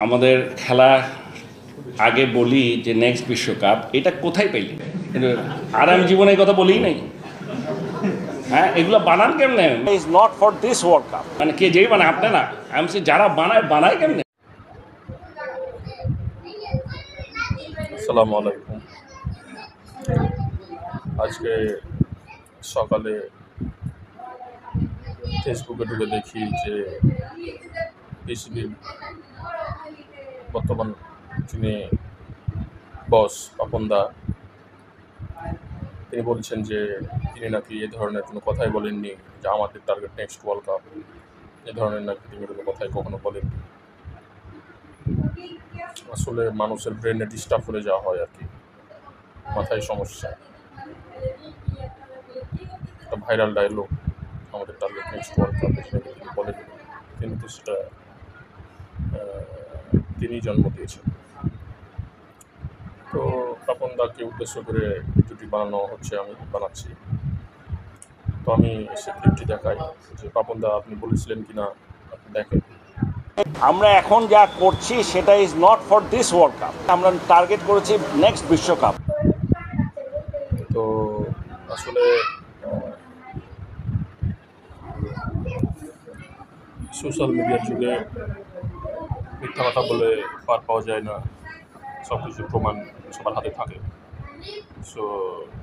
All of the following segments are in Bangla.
আমাদের খেলা আগে বলি যে নেক্সট বিশ্বকাপ এটা কোথায় পেলি, কিন্তু আর আমি জীবনে এই কথা বলি নাই। হ্যাঁ, এগুলো বানান কেমনে? Is not for this world cup, মানে কে যেই বানায় আপনি না, আমি বলছি যারা বানায় কেমনে। আসসালামু আলাইকুম। আজকে সকালে ফেসবুকে ঢুকে দেখি যে বিসিবির বর্তমান যিনি বস পাপন দা, তিনি বলছেন যে তিনি নাকি এ ধরনের কোনো কথাই বলেননি যে আমাদের টার্গেট নেক্সট ওয়ার্ল্ড কাপ। এ ধরনের নাকি তিনি কোনো কথাই কখনো বলেননি। আসলে মানুষের ব্রেনে ডিস্টার্ব করে যাওয়া হয় আর কি, মাথায় সমস্যা। একটা ভাইরাল ডায়লগ, আমাদের টার্গেট নেক্সট ওয়ার্ল্ড কাপ, এখানে তিনি বলেননি, কিন্তু সেটা তিনিই জন্ম দিয়েছেন। তো পাপন দাকে উদ্দেশ্য করে ভিডিওটি বানানো হচ্ছে, আমি বানাচ্ছি। তো আমি সে ক্লিপটি দেখাই যে পাপন দা আপনি বলেছিলেন কিনা আপনি দেখেন। আমরা এখন যা করছি সেটা is not for this world cup, আমরা টার্গেট করেছি নেক্সট বিশ্বকাপ। তো আসলে সোশ্যাল মিডিয়ার যুগে মিথ্যা কথা বলে পার পাওয়া যায় না, সব কিছু প্রমাণ সবার হাতে থাকে। সো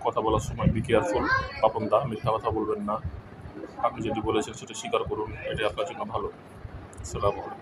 কথা বলার সময় বি কেয়ারফুল। পাপন দা, মিথ্যা কথা বলবেন না। আপনি যেটি বলেছেন সেটা স্বীকার করুন, এটাই আপনার জন্য ভালো। আসসালামু আলাইকুম।